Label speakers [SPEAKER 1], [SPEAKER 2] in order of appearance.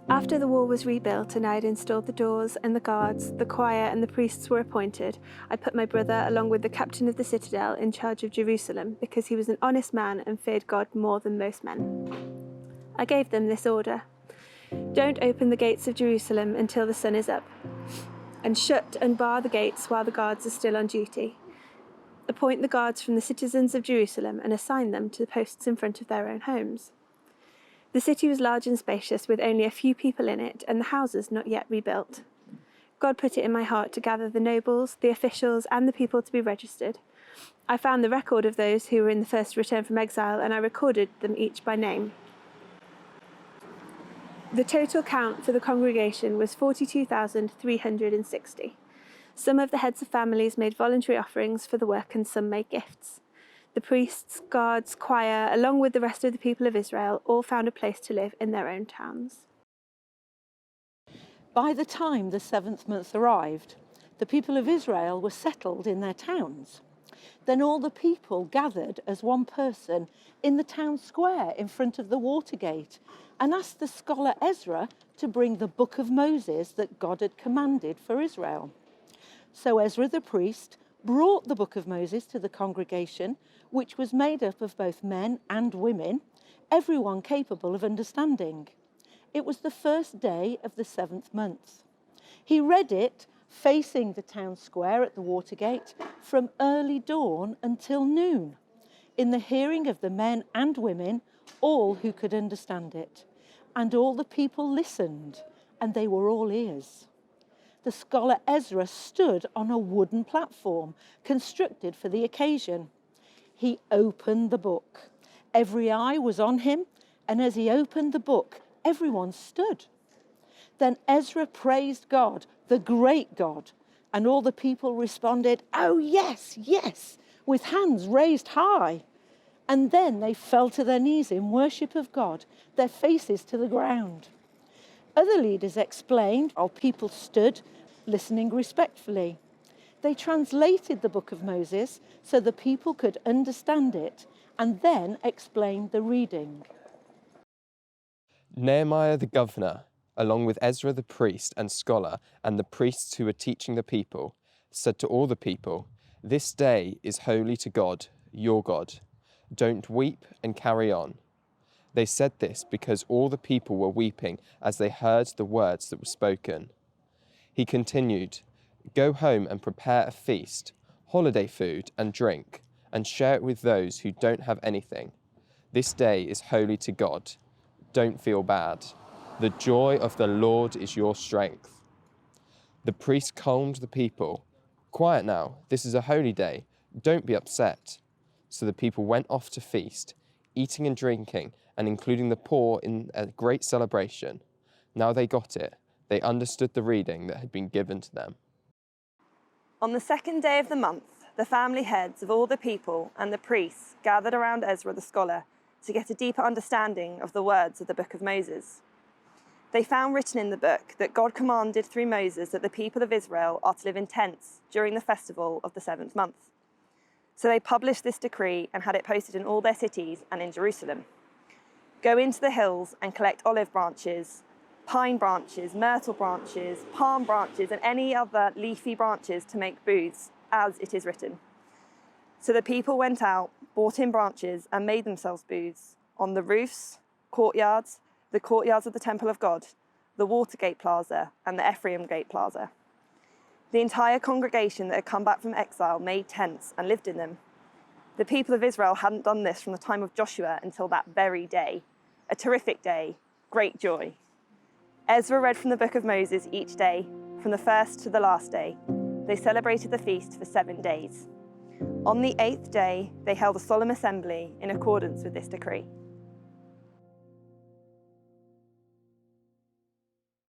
[SPEAKER 1] After the wall was rebuilt and I had installed the doors and the guards, the choir and the priests were appointed, I put my brother, along with the captain of the citadel, in charge of Jerusalem, because he was an honest man and feared God more than most men. I gave them this order: don't open the gates of Jerusalem until the sun is up, and shut and bar the gates while the guards are still on duty. Appoint the guards from the citizens of Jerusalem and assign them to the posts in front of their own homes. The city was large and spacious, with only a few people in it, and the houses not yet rebuilt. God put it in my heart to gather the nobles, the officials, and the people to be registered. I found the record of those who were in the first return from exile, and I recorded them each by name. The total count for the congregation was 42,360. Some of the heads of families made voluntary offerings for the work, and some made gifts. The priests, guards, choir, along with the rest of the people of Israel, all found a place to live in their own towns.
[SPEAKER 2] By the time the 7th month arrived, the people of Israel were settled in their towns. Then all the people gathered as one person in the town square in front of the water gate and asked the scholar Ezra to bring the book of Moses that God had commanded for Israel. So Ezra the priest brought the book of Moses to the congregation, which was made up of both men and women, everyone capable of understanding. It was the first day of the 7th month. He read it facing the town square at the Watergate from early dawn until noon, in the hearing of the men and women, all who could understand it. And all the people listened, and they were all ears. The scholar Ezra stood on a wooden platform constructed for the occasion. He opened the book. Every eye was on him, and as he opened the book, everyone stood. Then Ezra praised God, the great God, and all the people responded, "Oh, yes, yes," with hands raised high. And then they fell to their knees in worship of God, their faces to the ground. Other leaders explained while people stood, listening respectfully. They translated the book of Moses so the people could understand it and then explained the reading.
[SPEAKER 3] Nehemiah the governor, along with Ezra the priest and scholar and the priests who were teaching the people, said to all the people, "This day is holy to God, your God. Don't weep and carry on." They said this because all the people were weeping as they heard the words that were spoken. He continued, "Go home and prepare a feast, holiday food and drink, and share it with those who don't have anything. This day is holy to God. Don't feel bad. The joy of the Lord is your strength." The priest calmed the people. "Quiet now, this is a holy day. Don't be upset." So the people went off to feast, eating and drinking, and including the poor in a great celebration. Now they got it. They understood the reading that had been given to them.
[SPEAKER 4] On the 2nd day of the month, the family heads of all the people and the priests gathered around Ezra the scholar to get a deeper understanding of the words of the book of Moses. They found written in the book that God commanded through Moses that the people of Israel are to live in tents during the festival of the 7th month. So they published this decree and had it posted in all their cities and in Jerusalem. Go into the hills and collect olive branches, pine branches, myrtle branches, palm branches, and any other leafy branches to make booths, as it is written. So the people went out, bought in branches, and made themselves booths on the roofs, courtyards, the courtyards of the temple of God, the Watergate Plaza, and the Ephraim Gate Plaza. The entire congregation that had come back from exile made tents and lived in them. The people of Israel hadn't done this from the time of Joshua until that very day. A terrific day, great joy. Ezra read from the book of Moses each day, from the first to the last day. They celebrated the feast for 7 days. On the 8th day, they held a solemn assembly in accordance with this decree.